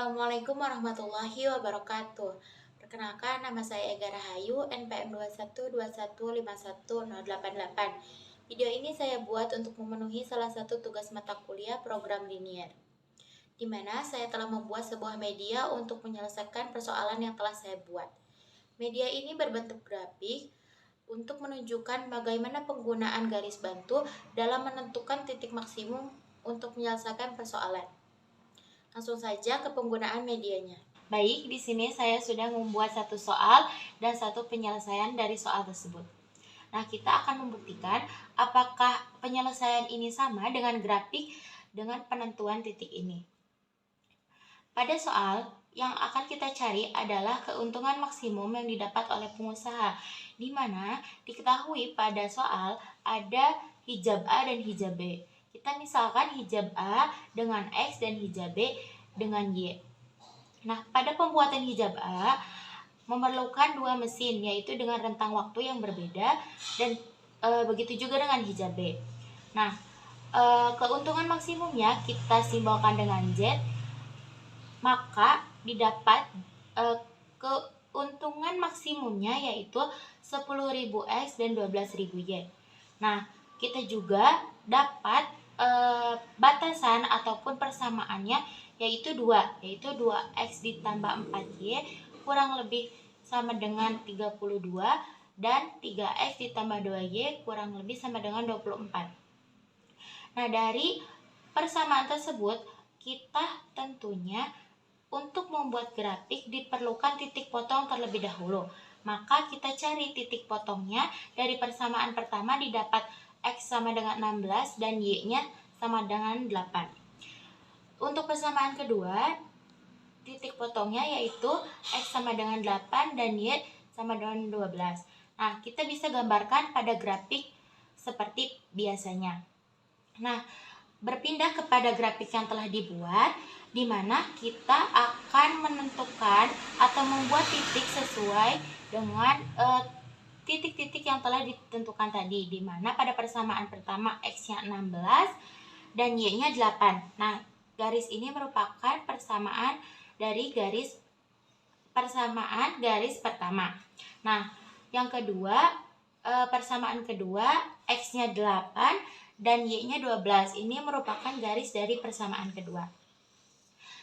Assalamualaikum warahmatullahi wabarakatuh. Perkenalkan, nama saya Ega Rahayu, NPM 212151088. Video ini saya buat untuk memenuhi salah satu tugas mata kuliah program linier, di mana saya telah membuat sebuah media untuk menyelesaikan persoalan yang telah saya buat. Media ini berbentuk grafik untuk menunjukkan bagaimana penggunaan garis bantu dalam menentukan titik maksimum untuk menyelesaikan persoalan. Langsung saja ke penggunaan medianya. Baik, di sini saya sudah membuat satu soal dan satu penyelesaian dari soal tersebut. Nah, kita akan membuktikan apakah penyelesaian ini sama dengan grafik dengan penentuan titik ini. Pada soal, yang akan kita cari adalah keuntungan maksimum yang didapat oleh pengusaha, di mana diketahui pada soal ada hijab A dan hijab B. Kita misalkan hijab A dengan X dan hijab B dengan Y. Nah, pada pembuatan hijab A memerlukan dua mesin, yaitu dengan rentang waktu yang berbeda, dan begitu juga dengan hijab B. Nah, keuntungan maksimumnya kita simbolkan dengan Z, maka didapat keuntungan maksimumnya yaitu 10.000 X dan 12.000 Y. Nah, kita juga dapat batasan ataupun persamaannya yaitu 2, yaitu 2X ditambah 4Y kurang lebih sama dengan 32 dan 3X ditambah 2Y kurang lebih sama dengan 24. Nah, dari persamaan tersebut kita tentunya untuk membuat grafik diperlukan titik potong terlebih dahulu. Maka kita cari titik potongnya. Dari persamaan pertama didapat X sama dengan 16 dan Y-nya sama dengan 8. Untuk persamaan kedua, titik potongnya yaitu X sama dengan 8 dan Y sama dengan 12. Nah, kita bisa gambarkan pada grafik seperti biasanya. Nah, berpindah kepada grafik yang telah dibuat, di mana kita akan menentukan atau membuat titik sesuai dengan titik-titik yang telah ditentukan tadi, di mana pada persamaan pertama X-nya 16 dan Y-nya 8. Nah, garis ini merupakan persamaan dari garis pertama. Nah, yang kedua, persamaan kedua X-nya 8 dan Y-nya 12. Ini merupakan garis dari persamaan kedua.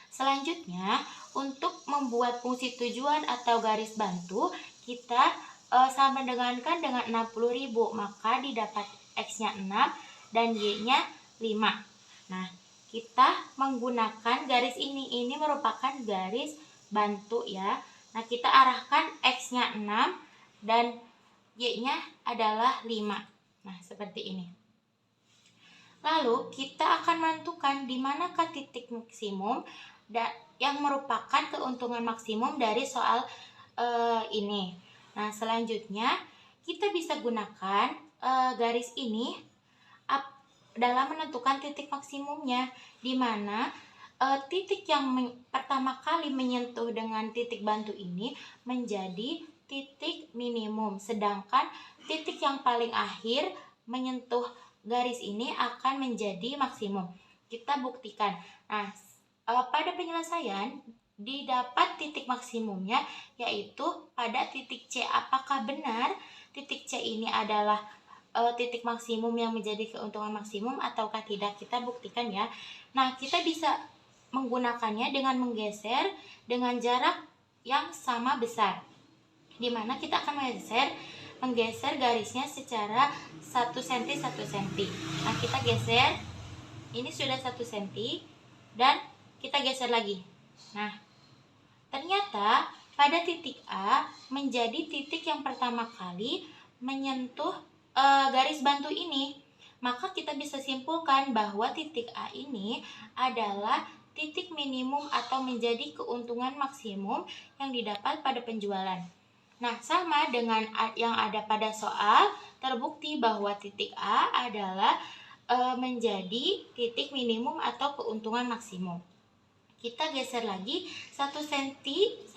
Selanjutnya, untuk membuat fungsi tujuan atau garis bantu, kita sama dengankan dengan 60.000, maka didapat X-nya 6 dan Y-nya 5. Nah, kita menggunakan garis ini merupakan garis bantu ya. Nah, kita arahkan X-nya 6 dan Y-nya adalah 5. Nah, seperti ini. Lalu, kita akan menentukan di manakah titik maksimum yang merupakan keuntungan maksimum dari soal ini. Nah, selanjutnya kita bisa gunakan garis ini dalam menentukan titik maksimumnya, di mana titik yang pertama kali menyentuh dengan titik bantu ini menjadi titik minimum, sedangkan titik yang paling akhir menyentuh garis ini akan menjadi maksimum. Kita buktikan. Nah, pada penyelesaian didapat titik maksimumnya yaitu pada titik C. Apakah benar titik C ini adalah titik maksimum yang menjadi keuntungan maksimum ataukah tidak? Kita buktikan ya. Nah, kita bisa menggunakannya dengan menggeser dengan jarak yang sama besar, di mana kita akan menggeser garisnya secara 1 cm 1 cm. Nah, kita geser, ini sudah 1 cm dan kita geser lagi. Nah, ternyata pada titik A menjadi titik yang pertama kali menyentuh garis bantu ini. Maka kita bisa simpulkan bahwa titik A ini adalah titik minimum atau menjadi keuntungan maksimum yang didapat pada penjualan. Nah, sama dengan yang ada pada soal, terbukti bahwa titik A adalah menjadi titik minimum atau keuntungan maksimum. Kita geser lagi 1 cm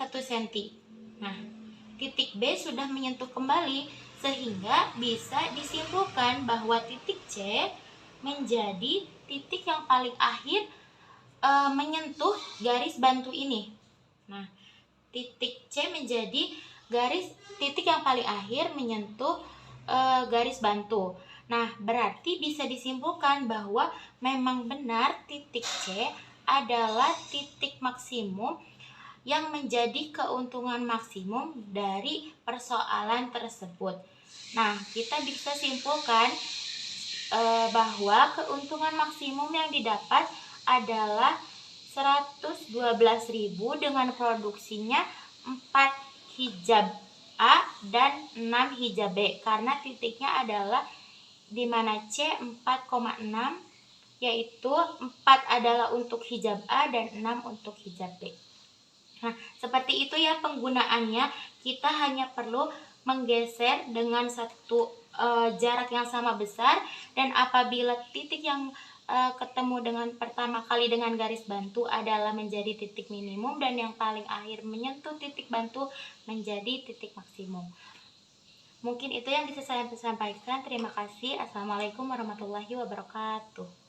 1 cm. Nah, titik B sudah menyentuh kembali, sehingga bisa disimpulkan bahwa titik C menjadi titik yang paling akhir menyentuh garis bantu ini. Nah, titik C menjadi titik yang paling akhir menyentuh garis bantu. Nah, berarti bisa disimpulkan bahwa memang benar titik C adalah titik maksimum yang menjadi keuntungan maksimum dari persoalan tersebut. Nah, kita bisa simpulkan bahwa keuntungan maksimum yang didapat adalah 112.000 dengan produksinya 4 hijab A dan 6 hijab B, karena titiknya adalah di mana C 4,6, yaitu 4 adalah untuk hijab A dan 6 untuk hijab B. Nah, seperti itu ya penggunaannya. Kita hanya perlu menggeser dengan satu jarak yang sama besar, dan apabila titik yang ketemu dengan pertama kali dengan garis bantu adalah menjadi titik minimum, dan yang paling akhir menyentuh titik bantu menjadi titik maksimum. Mungkin itu yang bisa saya sampaikan. Terima kasih. Assalamualaikum warahmatullahi wabarakatuh.